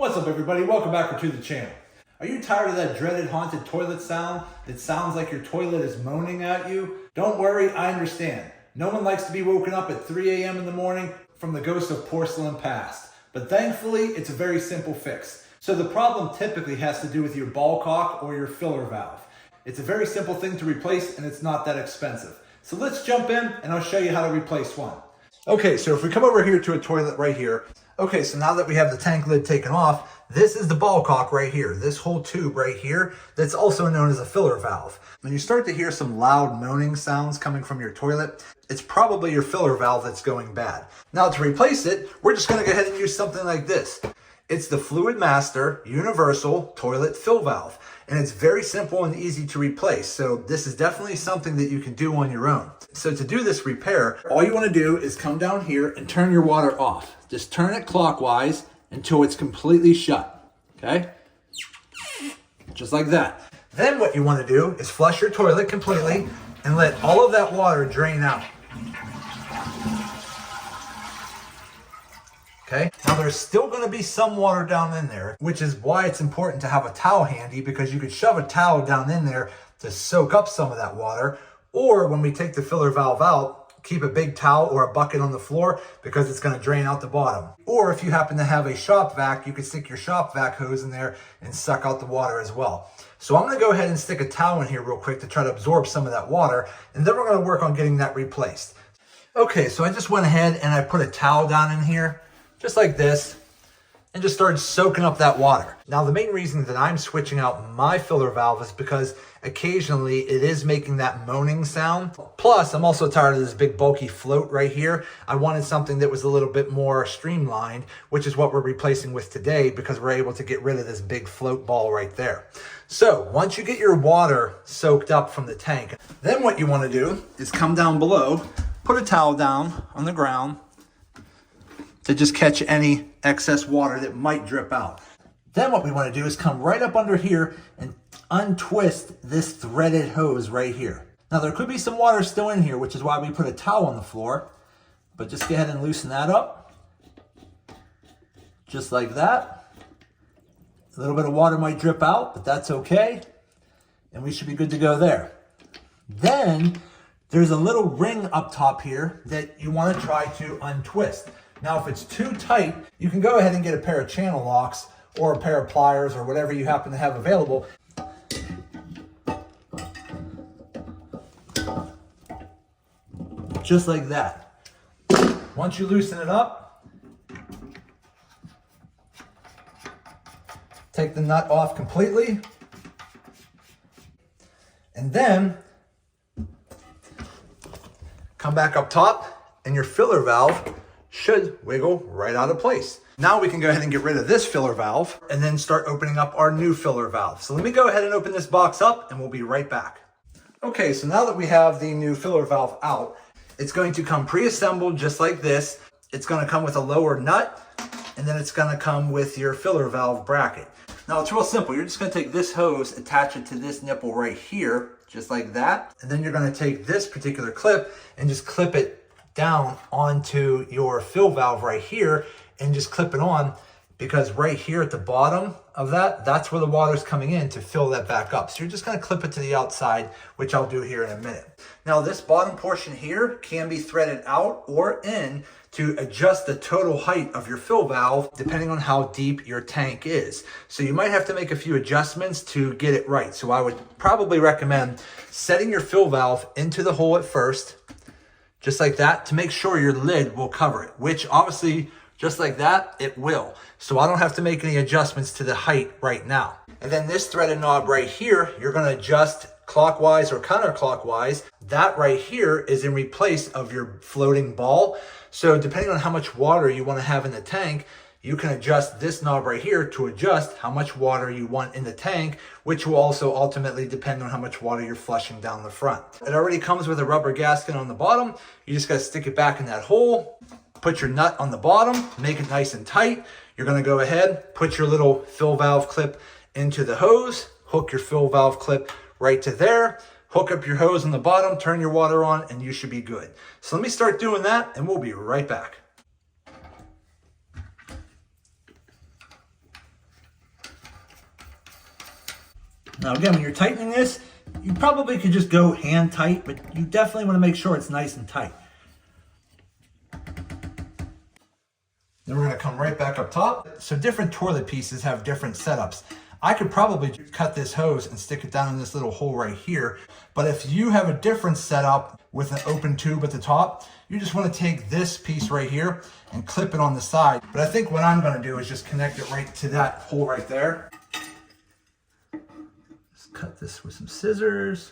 What's up, everybody? Welcome back to the channel. Are you tired of that dreaded haunted toilet sound that sounds like your toilet is moaning at you? Don't worry, I understand. No one likes to be woken up at 3 a.m. in the morning from the ghost of porcelain past. But thankfully, it's a very simple fix. So the problem typically has to do with your Ballcock or your filler valve. It's a very simple thing to replace and it's not that expensive. So let's jump in and I'll show you how to replace one. Okay, so if we come over here to a toilet right here. Okay, so now that we have the tank lid taken off, this is the Ballcock right here, this whole tube right here, that's also known as a filler valve. When you start to hear some loud moaning sounds coming from your toilet, it's probably your filler valve that's going bad. Now to replace it, we're just gonna go ahead and use something like this. It's the Fluidmaster Universal Toilet Fill Valve, and it's very simple and easy to replace. So this is definitely something that you can do on your own. So to do this repair, all you want to do is come down here and turn your water off. Just turn it clockwise until it's completely shut, okay? Just like that. Then what you want to do is flush your toilet completely and let all of that water drain out. Okay, now there's still going to be some water down in there, which is why it's important to have a towel handy, because you could shove a towel down in there to soak up some of that water. Or when we take the filler valve out, keep a big towel or a bucket on the floor because it's going to drain out the bottom. Or if you happen to have a shop vac, you could stick your shop vac hose in there and suck out the water as well. So I'm going to go ahead and stick a towel in here real quick to try to absorb some of that water, and then we're going to work on getting that replaced. Okay, so I just went ahead and I put a towel down in here, just like this, and just started soaking up that water. Now, the main reason that I'm switching out my filler valve is because occasionally it is making that moaning sound. Plus, I'm also tired of this big bulky float right here. I wanted something that was a little bit more streamlined, which is what we're replacing with today, because we're able to get rid of this big float ball right there. So once you get your water soaked up from the tank, then what you want to do is come down below, put a towel down on the ground, to just catch any excess water that might drip out. Then what we want to do is come right up under here and untwist this threaded hose right here. Now there could be some water still in here, which is why we put a towel on the floor, but just go ahead and loosen that up. Just like that. A little bit of water might drip out, but that's okay. And we should be good to go there. Then there's a little ring up top here that you want to try to untwist. Now, if it's too tight, you can go ahead and get a pair of channel locks or a pair of pliers or whatever you happen to have available. Just like that. Once you loosen it up, take the nut off completely. And then come back up top and your filler valve should wiggle right out of place. Now we can go ahead and get rid of this filler valve and then start opening up our new filler valve. So let me go ahead and open this box up and we'll be right back. Okay, so now that we have the new filler valve out, it's going to come pre-assembled just like this. It's going to come with a lower nut, and then it's going to come with your filler valve bracket. Now it's real simple. You're just going to take this hose, attach it to this nipple right here, just like that. And then you're going to take this particular clip and just clip it down onto your fill valve right here and just clip it on, because right here at the bottom of that, that's where the water's coming in to fill that back up. So you're just going to clip it to the outside, which I'll do here in a minute. Now this bottom portion here can be threaded out or in to adjust the total height of your fill valve depending on how deep your tank is. So you might have to make a few adjustments to get it right. So I would probably recommend setting your fill valve into the hole at first, just like that, to make sure your lid will cover it, which obviously, just like that, it will. So I don't have to make any adjustments to the height right now. And then this threaded knob right here, you're gonna adjust clockwise or counterclockwise. That right here is in replace of your floating ball. So depending on how much water you wanna have in the tank, you can adjust this knob right here to adjust how much water you want in the tank, which will also ultimately depend on how much water you're flushing down the front. It already comes with a rubber gasket on the bottom. You just gotta stick it back in that hole, put your nut on the bottom, make it nice and tight. You're gonna go ahead, put your little fill valve clip into the hose, hook your fill valve clip right to there, hook up your hose on the bottom, turn your water on, and you should be good. So let me start doing that and we'll be right back. Now again, when you're tightening this, you probably could just go hand tight, but you definitely want to make sure it's nice and tight. Then we're going to come right back up top. So different toilet pieces have different setups. I could probably cut this hose and stick it down in this little hole right here. But if you have a different setup with an open tube at the top, you just want to take this piece right here and clip it on the side. But I think what I'm going to do is just connect it right to that hole right there. Just cut this with some scissors.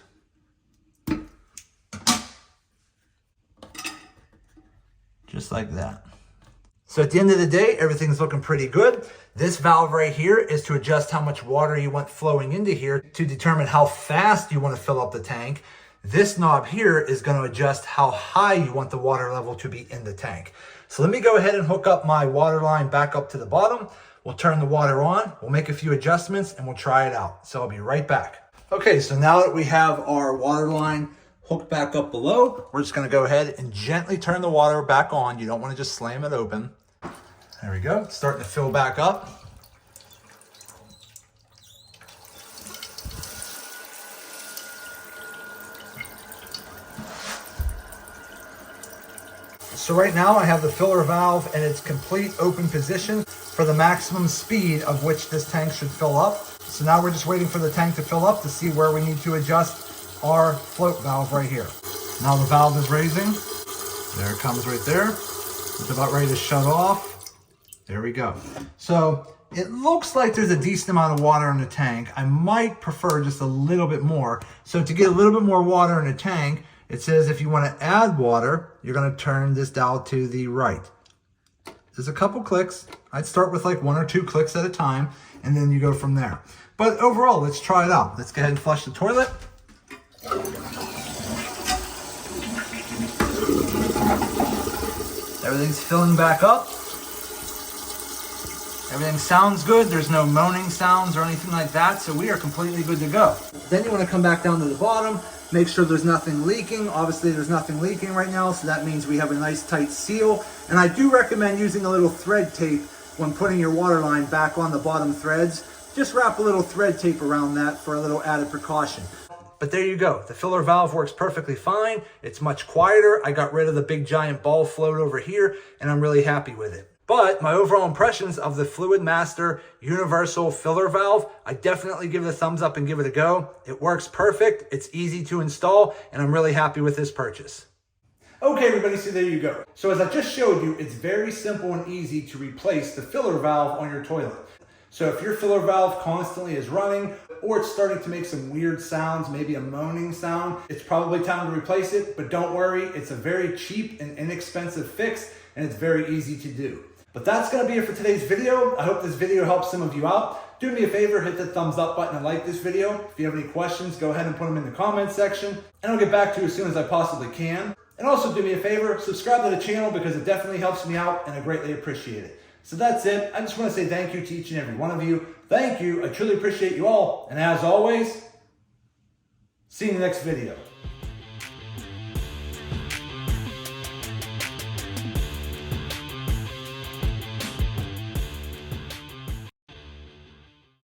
Just like that. So at the end of the day, everything's looking pretty good. This valve right here is to adjust how much water you want flowing into here to determine how fast you want to fill up the tank. This knob here is going to adjust how high you want the water level to be in the tank. So let me go ahead and hook up my water line back up to the bottom. We'll turn the water on, we'll make a few adjustments, and we'll try it out. So I'll be right back. Okay, so now that we have our water line hooked back up below, we're just going to go ahead and gently turn the water back on. You don't want to just slam it open. There we go, it's starting to fill back up. So right now I have the filler valve in its complete open position for the maximum speed of which this tank should fill up. So now we're just waiting for the tank to fill up to see where we need to adjust our float valve right here. Now the valve is raising. There it comes right there. It's about ready to shut off. There we go. So it looks like there's a decent amount of water in the tank. I might prefer just a little bit more. So to get a little bit more water in the tank, it says if you want to add water, you're going to turn this dial to the right. There's a couple clicks. I'd start with like 1 or 2 clicks at a time, and then you go from there. But overall, let's try it out. Let's go ahead and flush the toilet. Everything's filling back up. Everything sounds good. There's no moaning sounds or anything like that, so we are completely good to go. Then you want to come back down to the bottom, make sure there's nothing leaking. Obviously, there's nothing leaking right now, so that means we have a nice tight seal. And I do recommend using a little thread tape when putting your water line back on the bottom threads. Just wrap a little thread tape around that for a little added precaution. But there you go. The filler valve works perfectly fine. It's much quieter. I got rid of the big giant ball float over here, and I'm really happy with it. But my overall impressions of the Fluidmaster universal filler valve, I definitely give it a thumbs up and give it a go. It works perfect, it's easy to install, and I'm really happy with this purchase. Okay everybody, so there you go. So as I just showed you, it's very simple and easy to replace the filler valve on your toilet. So if your filler valve constantly is running, or it's starting to make some weird sounds, maybe a moaning sound, it's probably time to replace it, but don't worry, it's a very cheap and inexpensive fix, and it's very easy to do. But that's going to be it for today's video. I hope this video helps some of you out. Do me a favor, hit the thumbs up button and like this video. If you have any questions, go ahead and put them in the comments section, and I'll get back to you as soon as I possibly can. And also do me a favor, subscribe to the channel because it definitely helps me out and I greatly appreciate it. So that's it. I just want to say thank you to each and every one of you. Thank you. I truly appreciate you all. And as always, see you in the next video.